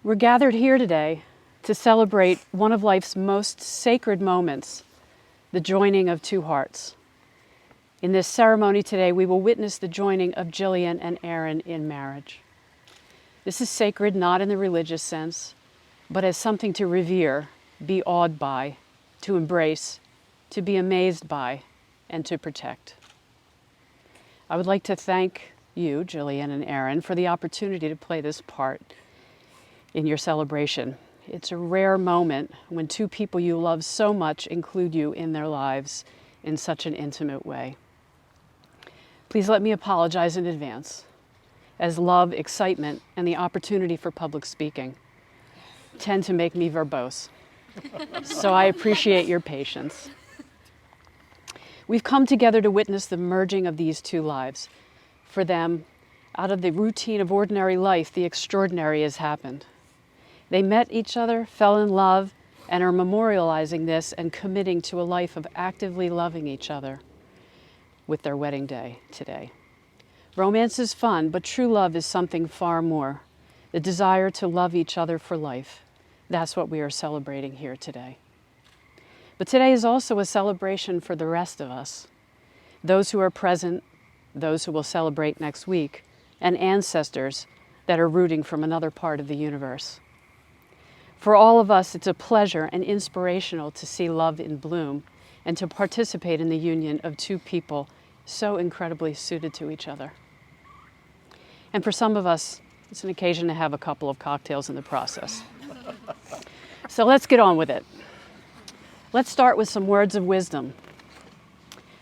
We're gathered here today to celebrate one of life's most sacred moments, the joining of two hearts. In this ceremony today, we will witness the joining of Jillian and Aaron in marriage. This is sacred not in the religious sense, but as something to revere, be awed by, to embrace, to be amazed by, and to protect. I would like to thank you, Jillian and Aaron, for the opportunity to play this part in your celebration. It's a rare moment when two people you love so much include you in their lives in such an intimate way. Please let me apologize in advance, as love, excitement, and the opportunity for public speaking tend to make me verbose. So I appreciate your patience. We've come together to witness the merging of these two lives. For them, out of the routine of ordinary life, the extraordinary has happened. They met each other, fell in love, and are memorializing this and committing to a life of actively loving each other with their wedding day today. Romance is fun, but true love is something far more. The desire to love each other for life. That's what we are celebrating here today. But today is also a celebration for the rest of us. Those who are present, those who will celebrate next week, and ancestors that are rooting from another part of the universe. For all of us, it's a pleasure and inspirational to see love in bloom and to participate in the union of two people so incredibly suited to each other. And for some of us, it's an occasion to have a couple of cocktails in the process. So let's get on with it. Let's start with some words of wisdom.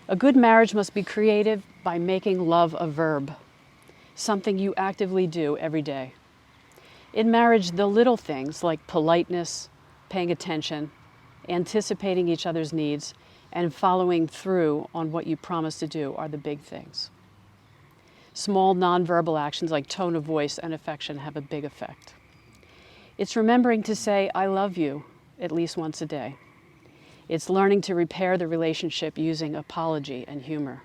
A good marriage must be created by making love a verb, something you actively do every day. In marriage, the little things like politeness, paying attention, anticipating each other's needs, and following through on what you promise to do are the big things. Small nonverbal actions like tone of voice and affection have a big effect. It's remembering to say, I love you, at least once a day. It's learning to repair the relationship using apology and humor.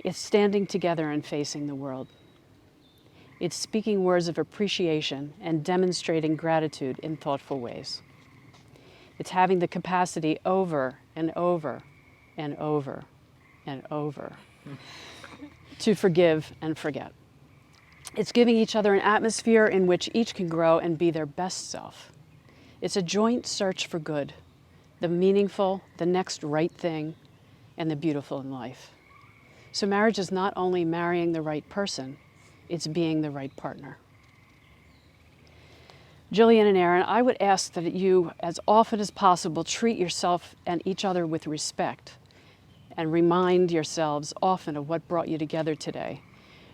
It's standing together and facing the world. It's speaking words of appreciation and demonstrating gratitude in thoughtful ways. It's having the capacity over and over and over and over to forgive and forget. It's giving each other an atmosphere in which each can grow and be their best self. It's a joint search for good, the meaningful, the next right thing, and the beautiful in life. So marriage is not only marrying the right person, it's being the right partner. Jillian and Aaron, I would ask that you, as often as possible, treat yourself and each other with respect and remind yourselves often of what brought you together today.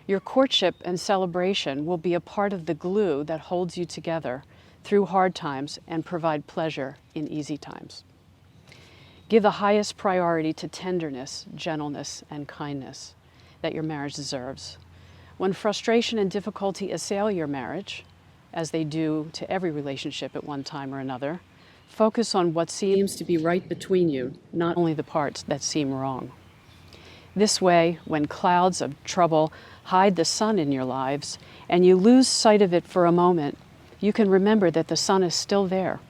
Your courtship and celebration will be a part of the glue that holds you together through hard times and provide pleasure in easy times. Give the highest priority to tenderness, gentleness, and kindness that your marriage deserves. When frustration and difficulty assail your marriage, as they do to every relationship at one time or another, focus on what seems to be right between you, not only the parts that seem wrong. This way, when clouds of trouble hide the sun in your lives and you lose sight of it for a moment, you can remember that the sun is still there.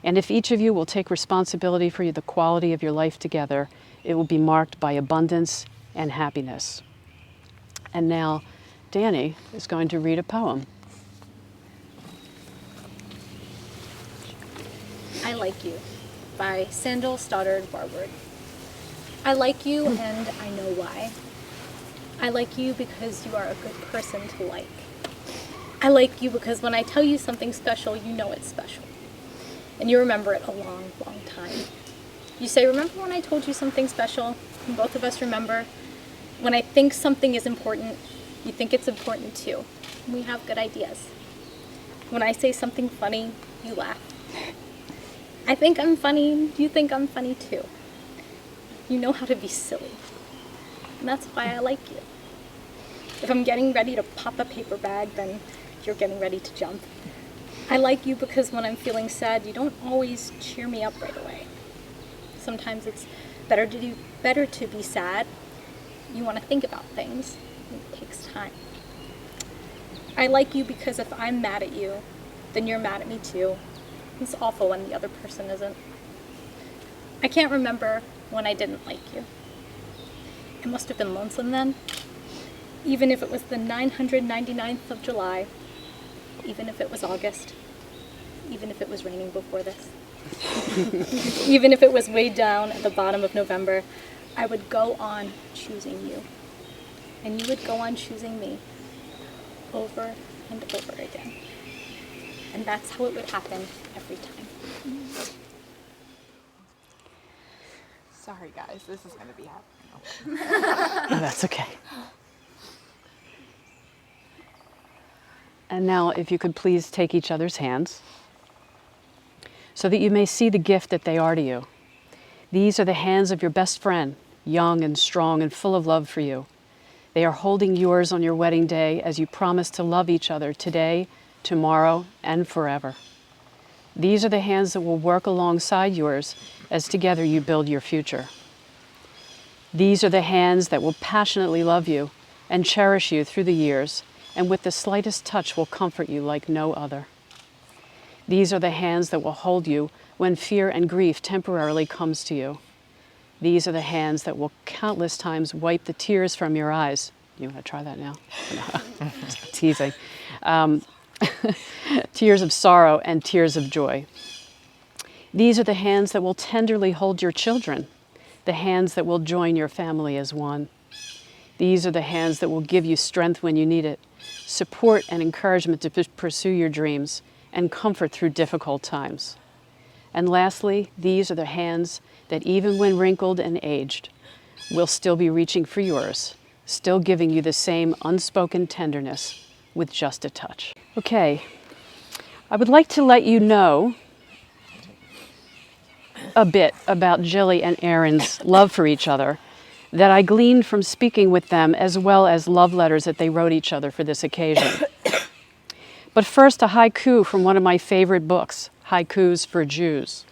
And if each of you will take responsibility for the quality of your life together, it will be marked by abundance and happiness. And now, Danny is going to read a poem. I Like You by Sandal Stoddard Barwood. I like you and I know why. I like you because you are a good person to like. I like you because when I tell you something special, you know it's special. And you remember it a long, long time. You say, remember when I told you something special? And both of us remember. When I think something is important, you think it's important too. And we have good ideas. When I say something funny, you laugh. I think I'm funny, you think I'm funny too. You know how to be silly. And that's why I like you. If I'm getting ready to pop a paper bag, then you're getting ready to jump. I like you because when I'm feeling sad, you don't always cheer me up right away. Sometimes it's better to be sad. You want to think about things. It takes time. I like you because if I'm mad at you, then you're mad at me too. It's awful when the other person isn't. I can't remember when I didn't like you. It must have been lonesome then. Even if it was the 999th of July, even if it was August, even if it was raining before this, even if it was way down at the bottom of November, I would go on choosing you. And you would go on choosing me over and over again. And that's how it would happen every time. Sorry guys, this is going to be happening. No, that's okay. And now, if you could please take each other's hands so that you may see the gift that they are to you. These are the hands of your best friend, young and strong and full of love for you. They are holding yours on your wedding day as you promise to love each other today, tomorrow, and forever. These are the hands that will work alongside yours as together you build your future. These are the hands that will passionately love you and cherish you through the years, and with the slightest touch will comfort you like no other. These are the hands that will hold you when fear and grief temporarily comes to you. These are the hands that will countless times wipe the tears from your eyes. You want to try that now? Teasing. Tears of sorrow and tears of joy. These are the hands that will tenderly hold your children, the hands that will join your family as one. These are the hands that will give you strength when you need it, support and encouragement to pursue your dreams, and comfort through difficult times. And lastly, these are the hands that even when wrinkled and aged, will still be reaching for yours, still giving you the same unspoken tenderness with just a touch. Okay, I would like to let you know a bit about Jilly and Aaron's love for each other that I gleaned from speaking with them, as well as love letters that they wrote each other for this occasion. But first, a haiku from one of my favorite books, Haikus for Jews.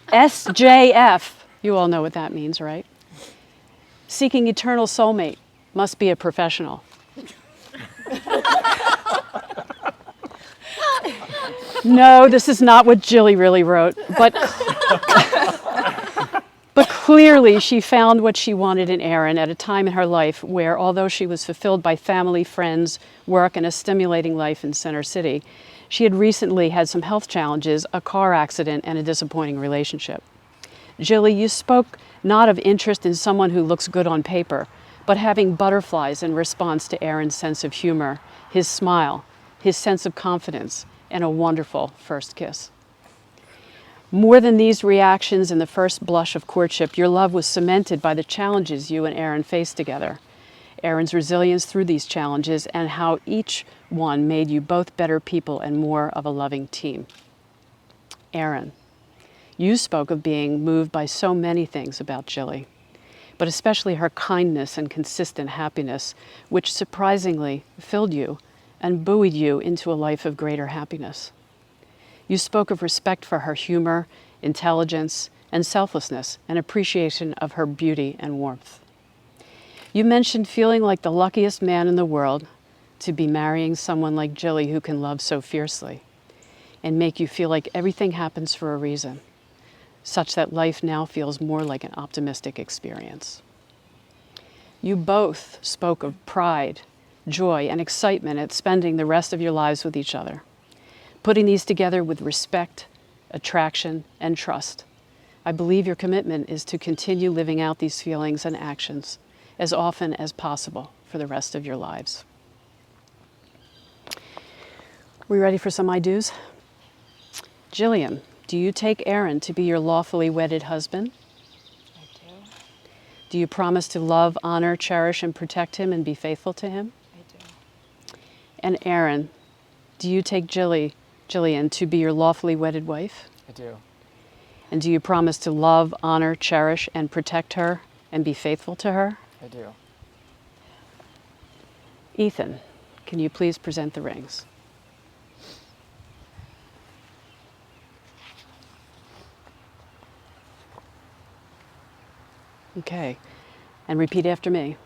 SJF, you all know what that means, right? Seeking eternal soulmate must be a professional. No, this is not what Jilly really wrote, but clearly she found what she wanted in Aaron at a time in her life where, although she was fulfilled by family, friends, work, and a stimulating life in Center City, she had recently had some health challenges, a car accident, and a disappointing relationship. Jilly, you spoke not of interest in someone who looks good on paper, but having butterflies in response to Aaron's sense of humor, his smile, his sense of confidence, and a wonderful first kiss. More than these reactions in the first blush of courtship, your love was cemented by the challenges you and Aaron faced together. Aaron's resilience through these challenges and how each one made you both better people and more of a loving team. Aaron, you spoke of being moved by so many things about Jilly, but especially her kindness and consistent happiness, which surprisingly filled you and buoyed you into a life of greater happiness. You spoke of respect for her humor, intelligence, and selflessness, and appreciation of her beauty and warmth. You mentioned feeling like the luckiest man in the world to be marrying someone like Jilly who can love so fiercely and make you feel like everything happens for a reason, such that life now feels more like an optimistic experience. You both spoke of pride, joy, and excitement at spending the rest of your lives with each other, putting these together with respect, attraction, and trust. I believe your commitment is to continue living out these feelings and actions as often as possible for the rest of your lives. We ready for some I do's? Jillian, do you take Aaron to be your lawfully wedded husband? I do. Do you promise to love, honor, cherish, and protect him and be faithful to him? I do. And Aaron, do you take Jillian to be your lawfully wedded wife? I do. And do you promise to love, honor, cherish, and protect her and be faithful to her? I do. Ethan, can you please present the rings? Okay, and repeat after me.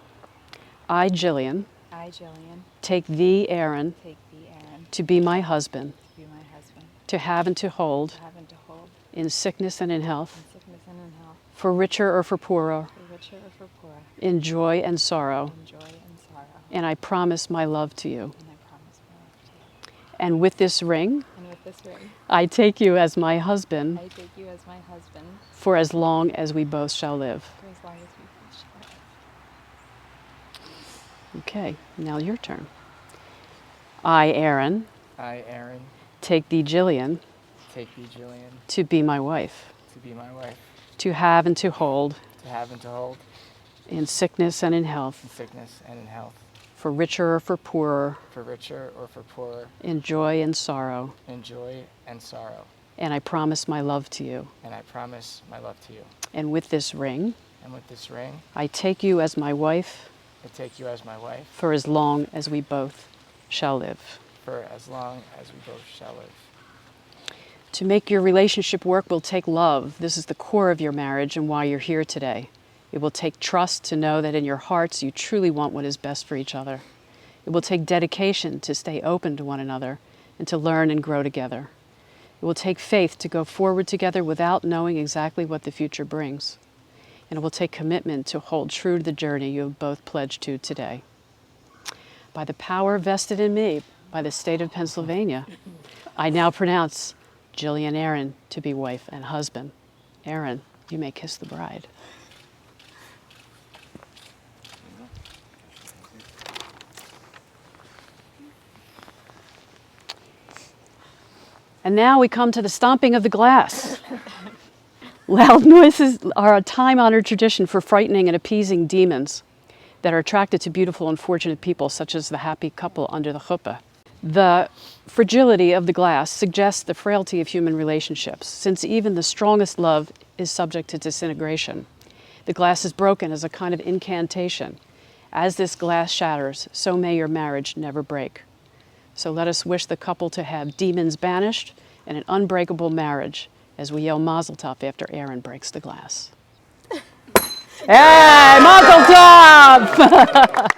I, Jillian, I, Jillian, take thee, Aaron, take thee, Aaron, to be my husband, to be my husband, to have and to hold, to have and to hold, in sickness and in health, in sickness and in health, for richer or for poorer, for richer or for poorer, in joy and sorrow. in joy and sorrow. And I promise my love to you. And I promise my love to you. And with this ring, And with this ring, I take you as my husband I take you as my husband for as long as we both shall live. for as long as we both shall live. Okay, now your turn. I, Aaron, I, Aaron, take thee, Jillian, take thee, Jillian, to be my wife, to be my wife, to have and to hold, to have and to hold, in sickness and in in health, sickness and in health, for richer or for poorer, for richer or for poorer, in joy and sorrow. in joy and sorrow. And I promise my love to you. And I promise my love to you. And with this ring, And with this ring, I take you as my wife I take you as my wife for as long as we both shall live. for as long as we both shall live. To make your relationship work will take love. This is the core of your marriage and why you're here today. It will take trust to know that in your hearts you truly want what is best for each other. It will take dedication to stay open to one another and to learn and grow together. It will take faith to go forward together without knowing exactly what the future brings. And it will take commitment to hold true to the journey you have both pledged to today. By the power vested in me by the state of Pennsylvania, I now pronounce Jillian Aaron to be wife and husband. Aaron, you may kiss the bride. And now we come to the stomping of the glass. Loud noises are a time-honored tradition for frightening and appeasing demons that are attracted to beautiful and fortunate people, such as the happy couple under the chuppah. The fragility of the glass suggests the frailty of human relationships, since even the strongest love is subject to disintegration. The glass is broken as a kind of incantation. As this glass shatters, so may your marriage never break. So let us wish the couple to have demons banished and an unbreakable marriage as we yell Mazel Tov after Aaron breaks the glass. Hey, Mazel Tov!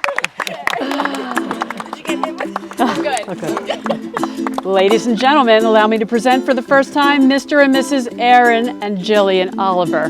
Good. Ladies and gentlemen, allow me to present for the first time Mr. and Mrs. Aaron and Jillian Oliver.